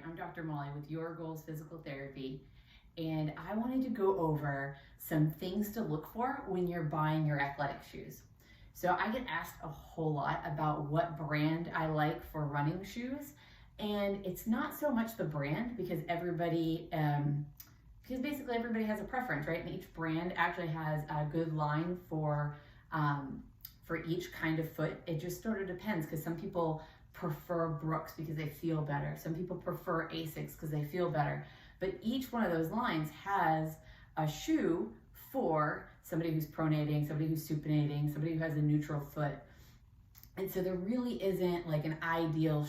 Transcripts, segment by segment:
I'm Dr. Molly with Your Goals Physical Therapy, and I wanted to go over some things to look for when you're buying your athletic shoes. So I get asked a whole lot about what brand I like for running shoes, and it's not so much the brand because basically everybody has a preference, right? And each brand actually has a good line for each kind of foot. It just sort of depends because some people prefer Brooks because they feel better. Some people prefer Asics because they feel better. But each one of those lines has a shoe for somebody who's pronating, somebody who's supinating, somebody who has a neutral foot. And so there really isn't like an ideal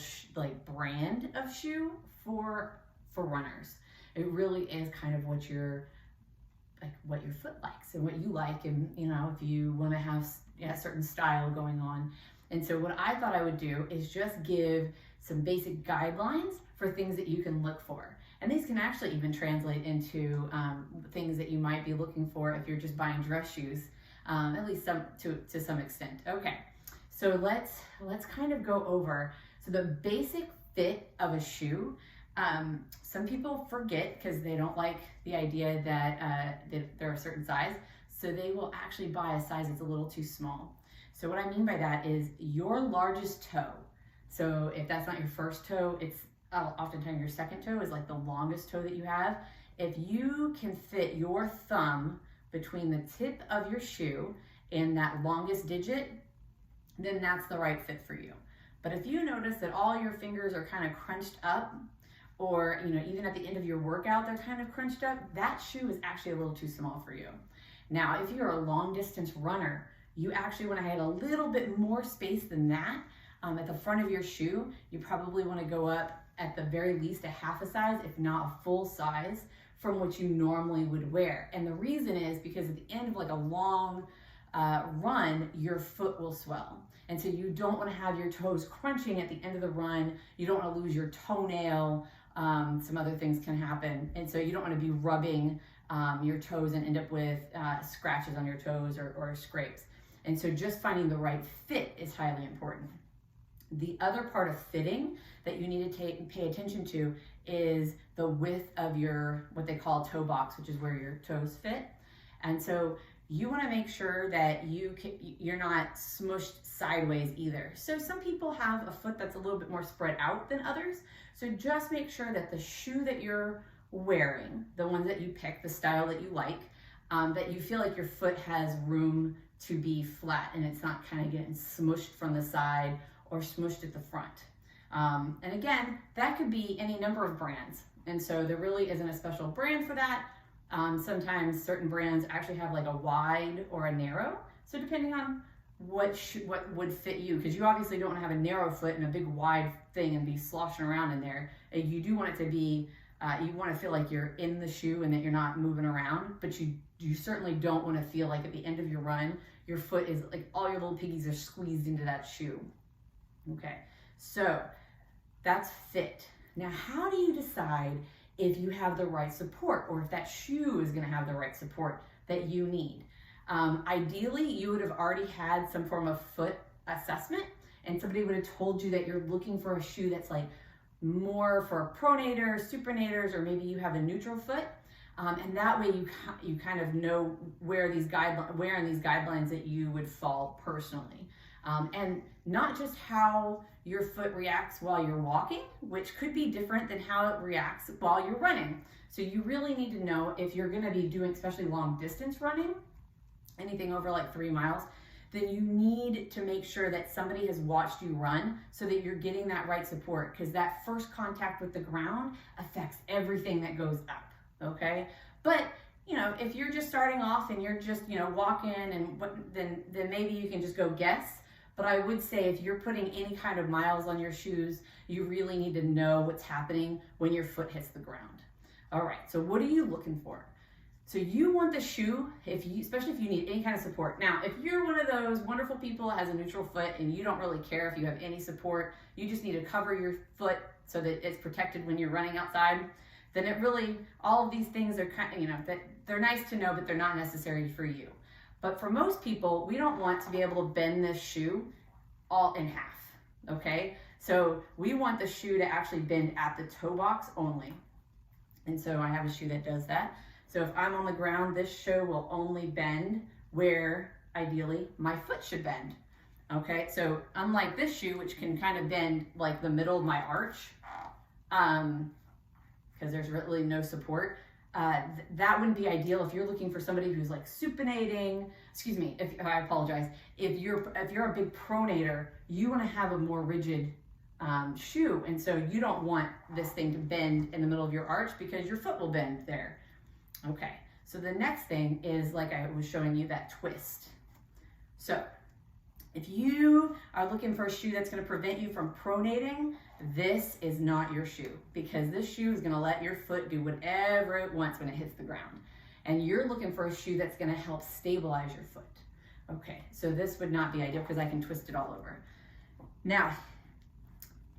brand of shoe for runners. It really is kind of what your foot likes and what you like, and if you want to have a certain style going on. And so what I thought I would do is just give some basic guidelines for things that you can look for. And these can actually even translate into things that you might be looking for if you're just buying dress shoes, at least to some extent. Okay, so let's kind of go over the basic fit of a shoe. Some people forget because they don't like the idea that they're a certain size, so they will actually buy a size that's a little too small. So what I mean by that is your largest toe. So if that's not your first toe, it's oftentimes your second toe is like the longest toe that you have. If you can fit your thumb between the tip of your shoe and that longest digit, then that's the right fit for you. But if you notice that all your fingers are kind of crunched up, or even at the end of your workout they're kind of crunched up, that shoe is actually a little too small for you. Now, if you're a long distance runner, you actually want to have a little bit more space than that. At the front of your shoe, you probably want to go up at the very least a half a size, if not a full size, from what you normally would wear. And the reason is because at the end of like a long run, your foot will swell. And so you don't want to have your toes crunching at the end of the run. You don't want to lose your toenail. Some other things can happen. And so you don't want to be rubbing your toes and end up with scratches on your toes or scrapes. And so just finding the right fit is highly important. The other part of fitting that you need to pay attention to is the width of your, what they call toe box, which is where your toes fit. And so you want to make sure that you're not smushed sideways either. So some people have a foot that's a little bit more spread out than others. So just make sure that the shoe that you're wearing, the one that you pick, the style that you like, that you feel like your foot has room to be flat and it's not kind of getting smushed from the side or smushed at the front. And again, that could be any number of brands. And so there really isn't a special brand for that. Sometimes certain brands actually have like a wide or a narrow. So depending on what would fit you, because you obviously don't want to have a narrow foot and a big wide thing and be sloshing around in there. You do want it to be, you want to feel like you're in the shoe and that you're not moving around, but you certainly don't want to feel like at the end of your run, your foot is like all your little piggies are squeezed into that shoe. Okay, so that's fit. Now, how do you decide if you have the right support or if that shoe is going to have the right support that you need? Ideally, you would have already had some form of foot assessment and somebody would have told you that you're looking for a shoe that's like more for pronators, supinators, or maybe you have a neutral foot. And that way you kind of know where in these guidelines that you would fall personally. And not just how your foot reacts while you're walking, which could be different than how it reacts while you're running. So you really need to know if you're going to be doing especially long distance running, anything over like 3 miles, then you need to make sure that somebody has watched you run so that you're getting that right support, because that first contact with the ground affects everything that goes up, okay? But if you're just starting off and you're just walking then maybe you can just go guess. But I would say if you're putting any kind of miles on your shoes, you really need to know what's happening when your foot hits the ground. All right, so what are you looking for? So you want the shoe, especially if you need any kind of support. Now, if you're one of those wonderful people that has a neutral foot and you don't really care if you have any support, you just need to cover your foot so that it's protected when you're running outside, then all of these things are kind of, that they're nice to know, but they're not necessary for you. But for most people, we don't want to be able to bend this shoe all in half, okay? So we want the shoe to actually bend at the toe box only. And so I have a shoe that does that. So if I'm on the ground, this shoe will only bend where ideally my foot should bend. Okay, so unlike this shoe, which can kind of bend like the middle of my arch, because there's really no support, that wouldn't be ideal if you're looking for somebody who's like supinating. Excuse me, I apologize. If you're a big pronator, you want to have a more rigid shoe, and so you don't want this thing to bend in the middle of your arch because your foot will bend there. Okay, so the next thing is, like I was showing you, that twist. So if you are looking for a shoe that's going to prevent you from pronating, this is not your shoe, because this shoe is going to let your foot do whatever it wants when it hits the ground. And you're looking for a shoe that's going to help stabilize your foot. Okay, so this would not be ideal because I can twist it all over. Now,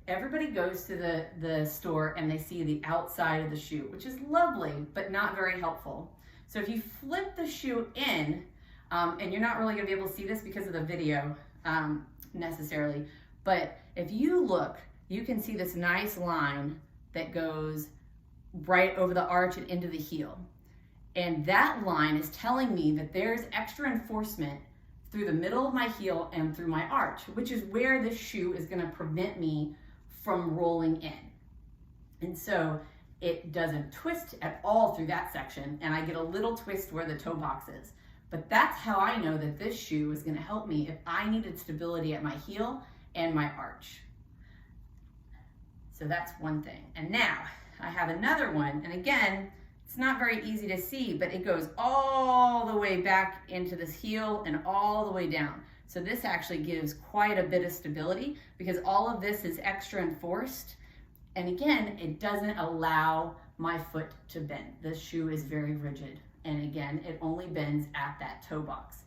everybody goes to the store and they see the outside of the shoe, which is lovely, but not very helpful. So if you flip the shoe in, and you're not really gonna be able to see this because of the video necessarily, but if you look, you can see this nice line that goes right over the arch and into the heel. And that line is telling me that there's extra enforcement through the middle of my heel and through my arch, which is where this shoe is gonna prevent me from rolling in. And so it doesn't twist at all through that section, and I get a little twist where the toe box is. But that's how I know that this shoe is gonna help me if I needed stability at my heel and my arch. So that's one thing. And now I have another one, and again, it's not very easy to see, but it goes all the way back into this heel and all the way down. So this actually gives quite a bit of stability because all of this is extra enforced. And again, it doesn't allow my foot to bend. This shoe is very rigid. And again, it only bends at that toe box.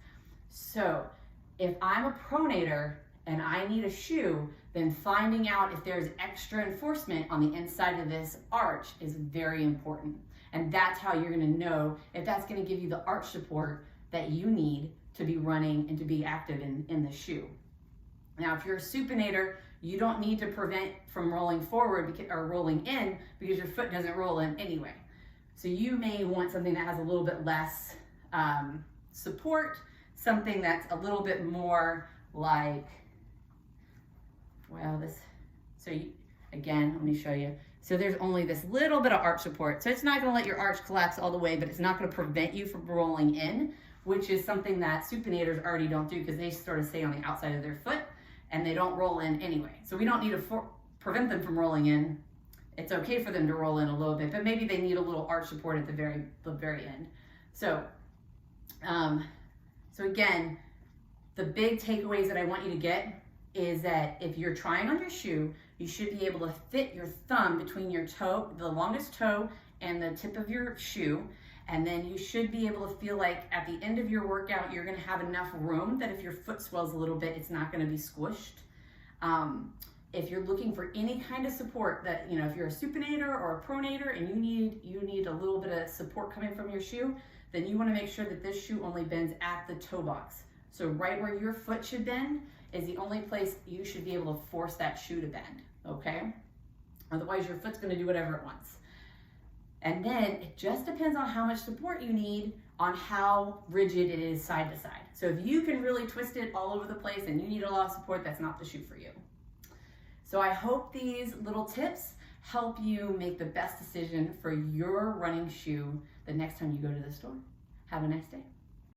So if I'm a pronator and I need a shoe, then finding out if there's extra enforcement on the inside of this arch is very important. And that's how you're gonna know if that's gonna give you the arch support that you need to be running and to be active in the shoe. Now, if you're a supinator, you don't need to prevent from rolling forward or rolling in because your foot doesn't roll in anyway. So you may want something that has a little bit less support, something that's a little bit more like, well, this, so you, again, let me show you. So there's only this little bit of arch support. So it's not gonna let your arch collapse all the way, but it's not gonna prevent you from rolling in, which is something that supinators already don't do because they sort of stay on the outside of their foot and they don't roll in anyway. So we don't need to prevent them from rolling in. It's okay for them to roll in a little bit, but maybe they need a little arch support at the very end. So, so again, the big takeaways that I want you to get is that if you're trying on your shoe, you should be able to fit your thumb between your toe, the longest toe, and the tip of your shoe. And then you should be able to feel like at the end of your workout, you're gonna have enough room that if your foot swells a little bit, it's not gonna be squished. If you're looking for any kind of support that, you know, if you're a supinator or a pronator and you need a little bit of support coming from your shoe, then you wanna make sure that this shoe only bends at the toe box. So right where your foot should bend is the only place you should be able to force that shoe to bend, okay? Otherwise your foot's gonna do whatever it wants. And then it just depends on how much support you need on how rigid it is side to side. So if you can really twist it all over the place and you need a lot of support, that's not the shoe for you. So I hope these little tips help you make the best decision for your running shoe the next time you go to the store. Have a nice day.